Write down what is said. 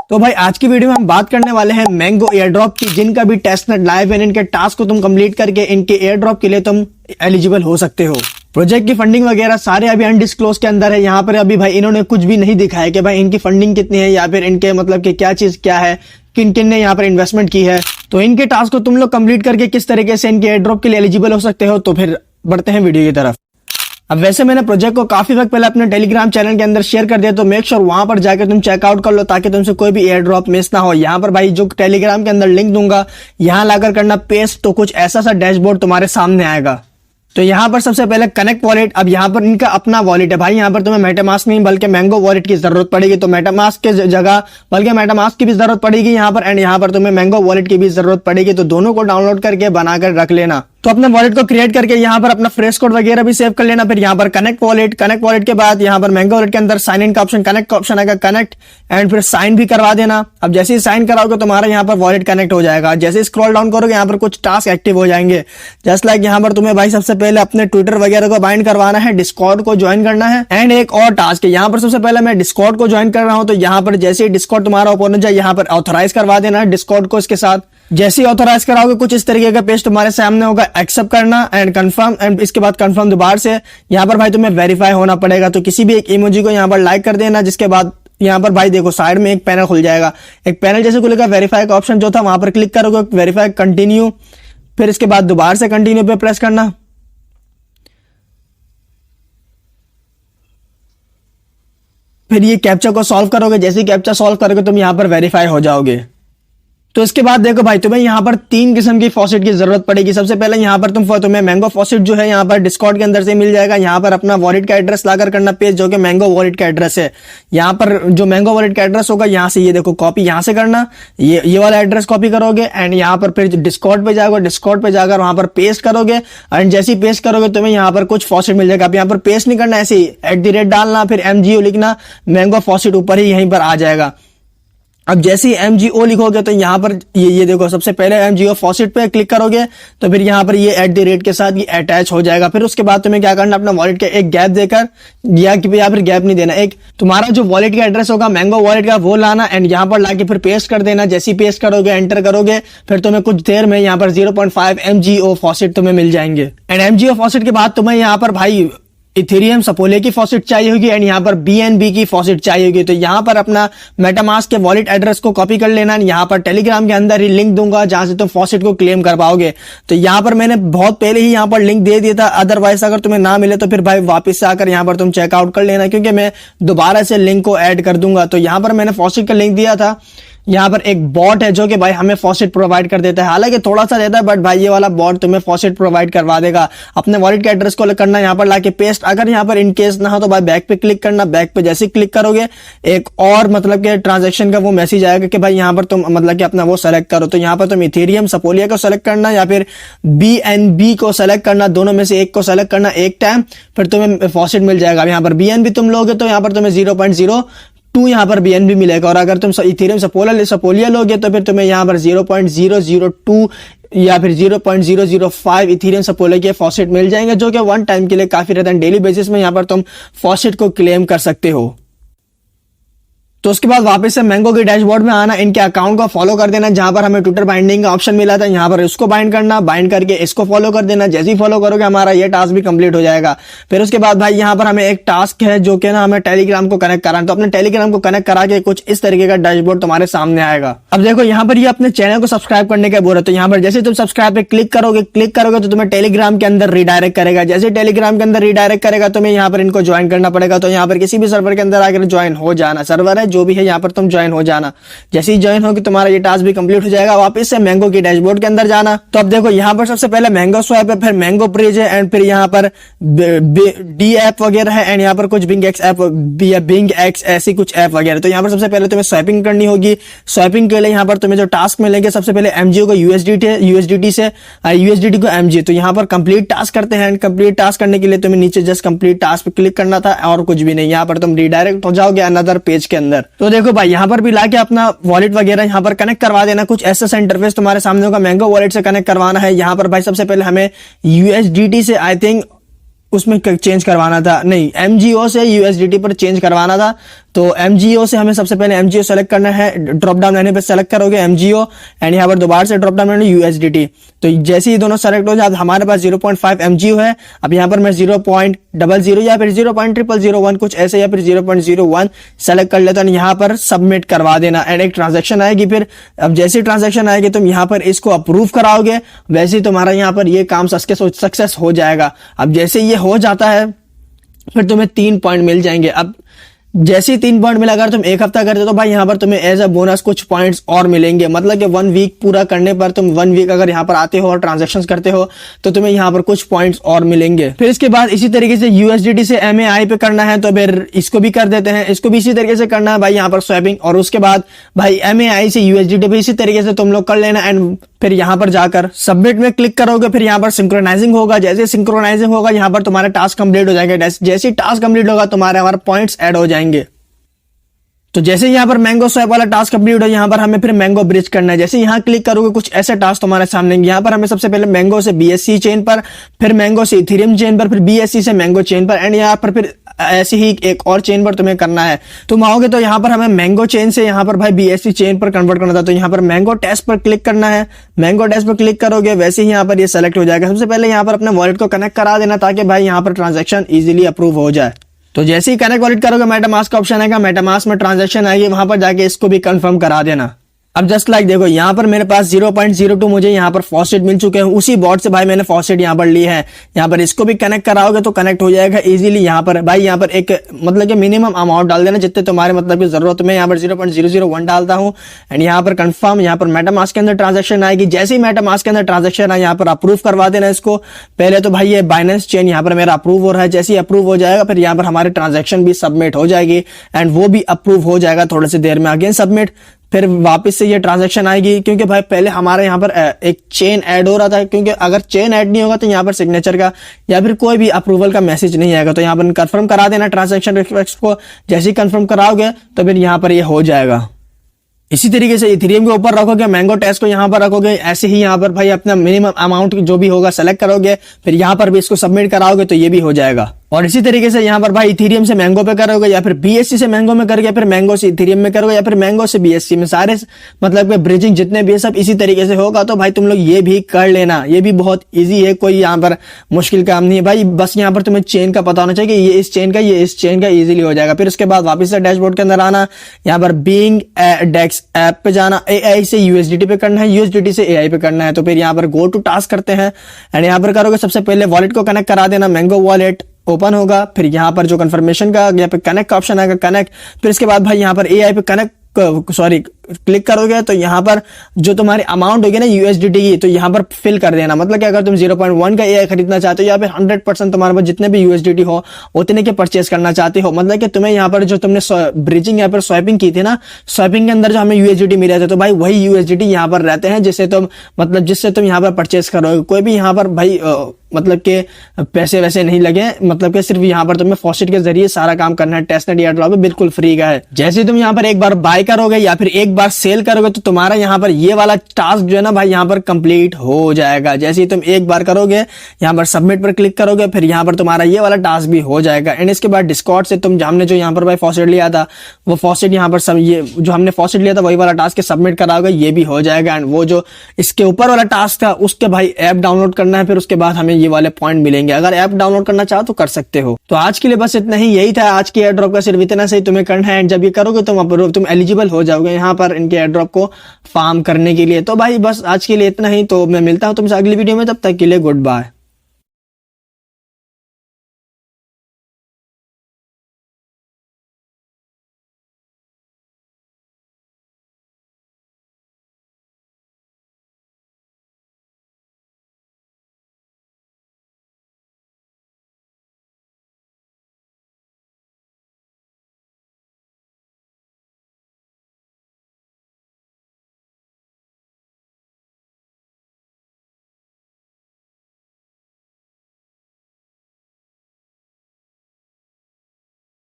तो भाई आज की वीडियो में हम बात करने वाले हैं मैंगो एयर ड्रॉप की, जिनका भी टेस्ट नेट लाइव है। इनके टास्क को तुम कंप्लीट करके इनके एयर ड्रॉप के लिए तुम एलिजिबल हो सकते हो। प्रोजेक्ट की फंडिंग वगैरह सारे अभी अनडिस्क्लोज के अंदर है। यहाँ पर अभी भाई इन्होंने कुछ भी नहीं दिखाया कि भाई इनकी फंडिंग कितनी है या फिर इनके मतलब कि क्या चीज क्या है, किन किन ने यहाँ पर इन्वेस्टमेंट की है। तो इनके टास्क को तुम लोग कंप्लीट करके किस तरीके से इनके एयर ड्रॉप के लिए एलिजिबल हो सकते हो। तो फिर बढ़ते हैं वीडियो की तरफ। अब वैसे मैंने प्रोजेक्ट को काफी वक्त पहले अपने टेलीग्राम चैनल के अंदर शेयर कर दिया, तो मेक श्योर वहां पर जाकर तुम चेकआउट कर लो ताकि तुमसे कोई भी एयर ड्रॉप मिस ना हो। यहाँ पर भाई जो टेलीग्राम के अंदर लिंक दूंगा, यहाँ लाकर करना पेस्ट, तो कुछ ऐसा सा डैशबोर्ड तुम्हारे सामने आएगा। तो यहाँ पर सबसे पहले कनेक्ट वॉलेट। अब यहाँ पर इनका अपना वॉलेट है भाई, यहाँ पर तुम्हें मेटामास्क नहीं बल्कि मैंगो वॉलेट की जरूरत पड़ेगी। तो मेटामास्क के जगह बल्कि मेटामास्क की भी जरूरत पड़ेगी यहाँ पर, एंड यहाँ पर तुम्हें मैंगो वॉलेट की भी जरूरत पड़ेगी। तो दोनों को डाउनलोड करके बनाकर रख लेना। तो अपने वॉलेट को क्रिएट करके यहाँ पर अपना फ्रेश कोड वगैरह भी सेव कर लेना। फिर यहाँ पर कनेक्ट वॉलेट के बाद यहाँ पर मैंगो वॉलेट के अंदर साइन इन का ऑप्शन, कनेक्ट का ऑप्शन आएगा, कनेक्ट एंड फिर साइन भी करवा देना। अब जैसे ही साइन कराओगे तुम्हारा यहाँ पर वॉलेट कनेक्ट हो जाएगा। जैसे स्क्रॉल डाउन करोगे यहाँ पर कुछ टास्क एक्टिव हो जाएंगे। जस्ट लाइक यहाँ पर तुम्हें भाई सबसे पहले अपने ट्विटर वगैरह को बाइंड करवाना है, डिस्कॉर्ड को ज्वाइन करना है, एंड एक और टास्क है। यहाँ पर सबसे पहले मैं डिस्कॉर्ड को ज्वाइन कर रहा हूँ। तो यहाँ पर जैसे ही डिस्कॉर्ड तुम्हारा ओपन हो जाए यहाँ पर ऑथराइज करवा देना है डिस्कॉर्ड को इसके साथ। जैसे ही ऑथराइज कराओगे कुछ इस तरीके का पेज तुम्हारे सामने होगा, एक्सेप्ट करना एंड कंफर्म, एंड इसके बाद कंफर्म दोबारा से। यहाँ पर भाई तुम्हें वेरीफाई होना पड़ेगा। तो किसी भी एक इमोजी को यहाँ पर लाइक कर देना, जिसके बाद यहाँ पर भाई देखो साइड में एक पैनल खुल जाएगा। एक पैनल जैसे खुलेगा, वेरीफाई का ऑप्शन जो था वहां पर क्लिक करोगे, वेरीफाई कंटिन्यू, फिर इसके बाद दोबारा से कंटिन्यू पे प्रेस करना। फिर ये कैप्चा को सॉल्व करोगे। जैसे ही कैप्चा सॉल्व करोगे तुम यहाँ पर वेरीफाई हो जाओगे। तो इसके बाद देखो भाई तुम्हें यहाँ पर 3 किस्म की फॉसेट की जरूरत पड़ेगी। सबसे पहले यहाँ पर तुम्हें मैंगो फॉसेट जो है यहाँ पर डिस्कॉर्ड के अंदर से मिल जाएगा। यहाँ पर अपना वॉलेट का एड्रेस लाकर करना पेज, जो कि मैंगो वॉलेट का एड्रेस है। यहाँ पर जो मैंगो वॉलेट का एड्रेस होगा यहाँ से ये देखो कॉपी यहाँ से करना, ये वाला एड्रेस कॉपी करोगे एंड यहाँ पर फिर डिस्कॉर्ड पे जाओगे। डिस्कॉर्ड पे जाकर वहां पर पेस्ट करोगे एंड जैसे ही पेस्ट करोगे तुम्हें यहाँ पर कुछ फॉसेट मिल जाएगा। अब यहाँ पर पेस्ट नहीं करना, ऐसे ही @ डालना, फिर MGO लिखना, मैंगो फॉसेट ऊपर ही यहीं पर आ जाएगा। अब जैसे ही MGO लिखोगे तो यहाँ पर ये देखो सबसे पहले MGO फॉसेट पे क्लिक करोगे तो फिर यहाँ पर ये @ के साथ ये अटैच हो जाएगा। फिर उसके बाद तुम्हें क्या करना, अपना वॉलेट का एक गैप देकर या फिर गैप नहीं देना, एक तुम्हारा जो वॉलेट का एड्रेस होगा मैंगो वॉलेट का वो लाना एंड यहाँ पर लाके फिर पेस्ट कर देना। जैसे ही पेस्ट करोगे, एंटर करोगे, फिर तुम्हें कुछ देर में यहाँ पर 0.5 MGO फॉसेट तुम्हें मिल जाएंगे। एंड MGO फॉसेट के बाद तुम्हें यहाँ पर भाई इथेरियम सपोले की फॉसेट चाहिए होगी एंड यहाँ पर BNB की फॉसेट चाहिए होगी। तो यहाँ पर अपना मेटामास्क के वॉलेट एड्रेस को कॉपी कर लेना। यहाँ पर टेलीग्राम के अंदर ही लिंक दूंगा जहां से तुम फॉसेट को क्लेम कर पाओगे। तो यहाँ पर मैंने बहुत पहले ही यहाँ पर लिंक दे दिया था, अदरवाइज अगर तुम्हें ना मिले तो फिर भाई वापस से आकर यहाँ पर तुम चेकआउट कर लेना, क्योंकि मैं दोबारा से लिंक को ऐड कर दूंगा। तो यहाँ पर मैंने फॉसेट का लिंक दिया था। यहाँ पर एक बॉट है जो कि भाई हमें फॉसेट प्रोवाइड कर देता है, हालांकि थोड़ा सा देता है, बट भाई ये वाला बॉट तुम्हें फॉसेट प्रोवाइड करवा देगा। अपने वॉलेट के एड्रेस को करना, यहाँ पर लाके पेस्ट। अगर यहाँ पर इनकेस ना हो तो भाई बैक पे क्लिक करना। बैक पे जैसे क्लिक करोगे एक और मतलब कि ट्रांजैक्शन का वो मैसेज आएगा कि भाई यहाँ पर तुम मतलब कि अपना वो सेलेक्ट करो। तो यहाँ पर तुम इथेरियम सपोलिया को सेलेक्ट करना या फिर BNB को सेलेक्ट करना, दोनों में से एक को सेलेक्ट करना एक टाइम, फिर तुम्हें फॉसेट मिल जाएगा। यहाँ पर BNB तुम लोगे तो यहाँ पर तुम्हें 0.02 यहाँ पर BNB मिलेगा, और अगर तुम इथेरियम सपोलिया लोगे तो फिर तुम्हें यहाँ पर 0.002 या फिर 0.005 इथेरियम सपोलिया के फॉसेट मिल जाएंगे, जो कि 1 टाइम के लिए काफी रहता है। डेली बेसिस में यहाँ पर तुम फॉसेट को क्लेम कर सकते हो। तो उसके बाद वापस से मैंगो के डैशबोर्ड में आना, इनके अकाउंट को फॉलो कर देना। जहां पर हमें ट्विटर बाइंडिंग का ऑप्शन मिला था यहाँ पर इसको बाइंड करना, बाइंड करके इसको फॉलो कर देना। जैसे ही फॉलो करोगे हमारा ये टास्क भी कंप्लीट हो जाएगा। फिर उसके बाद भाई यहाँ पर हमें एक टास्क है जो कि ना हमें टेलीग्राम को कनेक्ट कराना। तो अपने टेलीग्राम को कनेक्ट करा के कुछ इस तरीके का डैशबोर्ड तुम्हारे सामने आएगा। अब देखो यहाँ पर ये अपने चैनल को सब्सक्राइब करने का बोल रहा है। तो यहाँ पर जैसे तुम सब्सक्राइब पे क्लिक करोगे तो तुम्हें टेलीग्राम के अंदर रिडायरेक्ट करेगा। जैसे टेलीग्राम के अंदर रिडायरेक्ट करेगा तुम्हें यहाँ पर इनको ज्वाइन करना पड़ेगा। तो यहाँ पर किसी भी सर्वर के अंदर आकर ज्वाइन हो जाना, सर्वर है जो भी है यहाँ पर तुम ज्वाइन हो जाना। जैसे ही ज्वाइन होगी तुम्हारा ये टास्क भी कंप्लीट हो जाएगा। वापस से मैंगो की डैशबोर्ड के अंदर जाना। तो अब देखो यहाँ पर सबसे पहले मैंगो स्वैप है, फिर मैंगो ब्रिज है, एंड फिर यहाँ पर D ऐप वगैरह है, एंड यहाँ पर कुछ बिंग एक्स ऐसी कुछ ऐप वगैरह। तो यहाँ पर सबसे पहले तुम्हें स्वैपिंग करनी होगी। स्वैपिंग के लिए यहाँ पर तुम्हें जो टास्क मिलेंगे, सबसे पहले MGO को USDT से USDT को MG। तो यहाँ पर कंप्लीट टास्क करते हैं, एंड कंप्लीट टास्क करने के लिए तुम्हें नीचे जस्ट कंप्लीट टास्क पे क्लिक करना था और कुछ भी नहीं। यहाँ पर तुम रिडायरेक्ट हो जाओगे अनदर पेज के अंदर। तो देखो भाई यहाँ पर भी लाके अपना वॉलेट वगैरह यहाँ पर कनेक्ट करवा देना। कुछ ऐसा इंटरफेस तुम्हारे सामने होगा, मैंगो वॉलेट से कनेक्ट करवाना है। यहाँ पर भाई सबसे पहले हमें USDT से आई थिंक उसमें चेंज करवाना था, नहीं MGO से USDT पर चेंज करवाना था। तो MGO से हमें सबसे पहले MGO सेलेक्ट करना है, ड्रॉप डाउन मेन्यू पे सेलेक्ट करोगे MGO एंड यहाँ पर दोबारा से ड्रॉप डाउन मेन्यू USDT। तो जैसे ही दोनों सेलेक्ट हो जाए, हमारे पास 0.5 MGO है, अब यहाँ पर मैं 0.00 या फिर 0.0001 कुछ ऐसे या फिर 0.01 सेलेक्ट कर लेता हूँ। यहाँ पर सबमिट करवा देना एंड एक ट्रांजेक्शन आएगी। फिर अब जैसी ट्रांजेक्शन आएगी तुम यहाँ पर इसको अप्रूव कराओगे, वैसे ही तुम्हारा यहाँ पर ये काम सक्सेस हो जाएगा। अब जैसे ये हो जाता है फिर तुम्हें 3 पॉइंट मिल जाएंगे। अब जैसे ही 3 पॉइंट मिला, अगर तुम एक हफ्ता करते हो तो भाई यहाँ पर तुम्हें एज अ बोनस कुछ पॉइंट्स और मिलेंगे। मतलब कि 1 वीक पूरा करने पर, तुम 1 वीक अगर यहाँ पर आते हो और ट्रांजैक्शंस करते हो तो तुम्हें यहाँ पर कुछ पॉइंट्स और मिलेंगे। फिर इसके बाद इसी तरीके से USDT से MAI पे करना है, तो फिर इसको भी कर देते हैं। इसको भी इसी तरीके से करना है भाई, यहाँ पर स्वैपिंग, और उसके बाद भाई MAI से USDT पे इसी तरीके से तुम लोग कर लेना एंड फिर यहाँ पर जाकर सबमिट में क्लिक करोगे। फिर यहाँ पर सिंक्रोनाइजिंग होगा, जैसे सिंक्रोनाइजिंग होगा यहाँ पर तुम्हारा टास्क कंप्लीट हो जाएगा। जैसे टास्क कंप्लीट होगा तुम्हारे हमारे पॉइंट्स ऐड हो जाएंगे। तो जैसे यहाँ पर मैंगो स्वैप वाला टास्क कंप्लीट हो, यहाँ पर हमें फिर मैंगो ब्रिज करना है। जैसे यहाँ क्लिक करोगे कुछ ऐसे टास्क तुम्हारे सामने, यहाँ पर हमें सबसे पहले मैंगो से BSC चेन पर, फिर मैंगो से इथेरियम चेन पर, फिर BSC से मैंगो चेन पर एंड यहाँ पर फिर ऐसे ही एक और चेन पर तुम्हें करना है। तुम आओगे तो यहाँ पर हमें मैंगो चेन से यहाँ पर भाई BSC चेन पर कन्वर्ट करना था, तो यहाँ पर मैंगो टेस्ट पर क्लिक करना है। मैंगो टेस्ट पर क्लिक करोगे वैसे ही यहाँ पर ये सेलेक्ट हो जाएगा। सबसे पहले यहाँ पर अपने वॉलेट को कनेक्ट करा देना ताकि भाई यहाँ पर ट्रांजेक्शन इजीली अप्रूव हो जाए। तो जैसे ही कनेक्ट वॉलेट करोगे, मेटामास्क का ऑप्शन आएगा, मेटामास्क में ट्रांजैक्शन आएगी, वहां पर जाके इसको भी कंफर्म करा देना। अब जस्ट लाइक देखो यहाँ पर मेरे पास 0.02 मुझे यहाँ पर फॉसेट मिल चुके हैं, उसी बॉट से भाई मैंने फॉसेट यहाँ पर ली है। यहाँ पर इसको भी कनेक्ट कराओगे तो कनेक्ट हो जाएगा इजीली। यहाँ पर भाई यहाँ पर एक मतलब कि मिनिमम अमाउंट डाल देना जितने तुम्हारे मतलब की जरूरत। मैं यहाँ पर 0.001 डालता हूँ एंड यहाँ पर कंफर्म। यहाँ पर मेटामास्क के अंदर ट्रांजेक्शन आएगी, जैसे ही मेटामास्क के अंदर ट्रांजेक्शन आए यहाँ पर अप्रूव करवा देना इसको। पहले तो भाई ये बाइनेंस चेन यहाँ पर मेरा अप्रूव हो रहा है, जैसे ही अप्रूव हो जाएगा फिर यहाँ पर हमारी ट्रांजेक्शन भी सबमिट हो जाएगी एंड वो भी अप्रूव हो जाएगा थोड़ी सी देर में। अगेन सबमिट, फिर वापस से ये ट्रांजैक्शन आएगी, क्योंकि भाई पहले हमारे यहाँ पर एक चेन ऐड हो रहा था, क्योंकि अगर चेन ऐड नहीं होगा तो यहाँ पर सिग्नेचर का या फिर कोई भी अप्रूवल का मैसेज नहीं आएगा। तो यहाँ पर कंफर्म करा देना ट्रांजैक्शन रिक्वेस्ट को। जैसे ही कंफर्म कराओगे तो फिर यहाँ पर ये हो जाएगा। इसी तरीके से इथेरियम के ऊपर रखोगे, मैंगो टेस्ट को यहाँ पर रखोगे, ऐसे ही यहाँ पर भाई अपना मिनिमम अमाउंट जो भी होगा सेलेक्ट करोगे, फिर यहाँ पर भी इसको सबमिट कराओगे तो ये भी हो जाएगा। और इसी तरीके से यहाँ पर भाई इथेरियम से मैंगो पे करोगे या फिर BSC से मैंगो में करके फिर मैंगो से इथेरियम में करोगे या फिर मैंगो से BSC में, सारे मतलब कि ब्रिजिंग जितने भी है सब इसी तरीके से होगा। तो भाई तुम लोग ये भी कर लेना, ये भी बहुत इजी है, कोई यहाँ पर मुश्किल काम नहीं है भाई। बस यहाँ पर तुम्हें चेन का पता होना चाहिए कि ये इस चेन का, ये इस चेन का, इजीली हो जाएगा। फिर उसके बाद वापस से डैशबोर्ड के अंदर आना, यहाँ पर बीइंग डेक्स ऐप पे जाना, AI से USDT पे करना है, USDT से AI पे करना है। तो फिर यहाँ पर गो टू टास्क करते हैं एंड यहाँ पर करोगे सबसे पहले वॉलेट को कनेक्ट करा देना, मैंगो वॉलेट ओपन होगा। फिर यहाँ पर जो कंफर्मेशन का यहाँ पे कनेक्ट का ऑप्शन आएगा, कनेक्ट। फिर इसके बाद भाई यहाँ पर AI पे कनेक्ट क्लिक करोगे तो यहाँ पर जो तुम्हारी अमाउंट होगी ना USDT की, तो यहाँ पर फिल कर देना। मतलब कि अगर तुम 0.1 का AI खरीदना चाहते हो या फिर 100% तुम्हारे पास जितने भी USDT हो उतने के परचेस करना चाहते हो, मतलब कि तुम्हें यहाँ पर जो तुमने ब्रिजिंग यहाँ पर स्वैपिंग की थी ना, स्वैपिंग के अंदर जो हमें USDT मिले थे, तो भाई वही USDT यहाँ पर रहते हैं जिससे तुम यहाँ पर परचेस करोगे। कोई भी यहाँ पर भाई मतलब के पैसे वैसे नहीं लगे, मतलब कि सिर्फ यहाँ पर तुम्हें फॉसेट के जरिए सारा काम करना है। टेस्टनेट एयरड्रॉप बिल्कुल फ्री का है। जैसे तुम यहाँ पर एक बार बाय करोगे या फिर एक बार सेल करोगे तो तुम्हारा यहाँ पर ये वाला टास्क जो है ना भाई यहाँ पर कंप्लीट हो जाएगा। जैसे ही तुम एक बार करोगे यहाँ पर सबमिट पर क्लिक करोगे, फिर यहाँ पर तुम्हारा ये वाला टास्क भी हो जाएगा। एंड इसके बाद डिस्कॉर्ड से तुम हमने जो यहाँ पर भाई फॉसेट लिया था, वो फॉसेट यहाँ पर सब ये जो हमने फॉसेट लिया था वही वाला टास्क सबमिट कराओगे, ये भी हो जाएगा। एंड वो जो इसके ऊपर वाला टास्क था उसके भाई ऐप डाउनलोड करना है, फिर उसके बाद हमें ये वाले पॉइंट मिलेंगे। अगर ऐप डाउनलोड करना चाहो तो कर सकते हो। तो आज के लिए बस इतना ही, यही था आज के एयर ड्रॉप का, सिर्फ इतना सही तुम्हें करना है। एंड जब ये करोगे तुम एलिजिबल हो जाओगे यहाँ पर इनके एयर ड्रॉप को फार्म करने के लिए। तो भाई बस आज के लिए इतना ही, तो मैं मिलता हूँ तुमसे अगली वीडियो में, तब तक के लिए गुड बाय।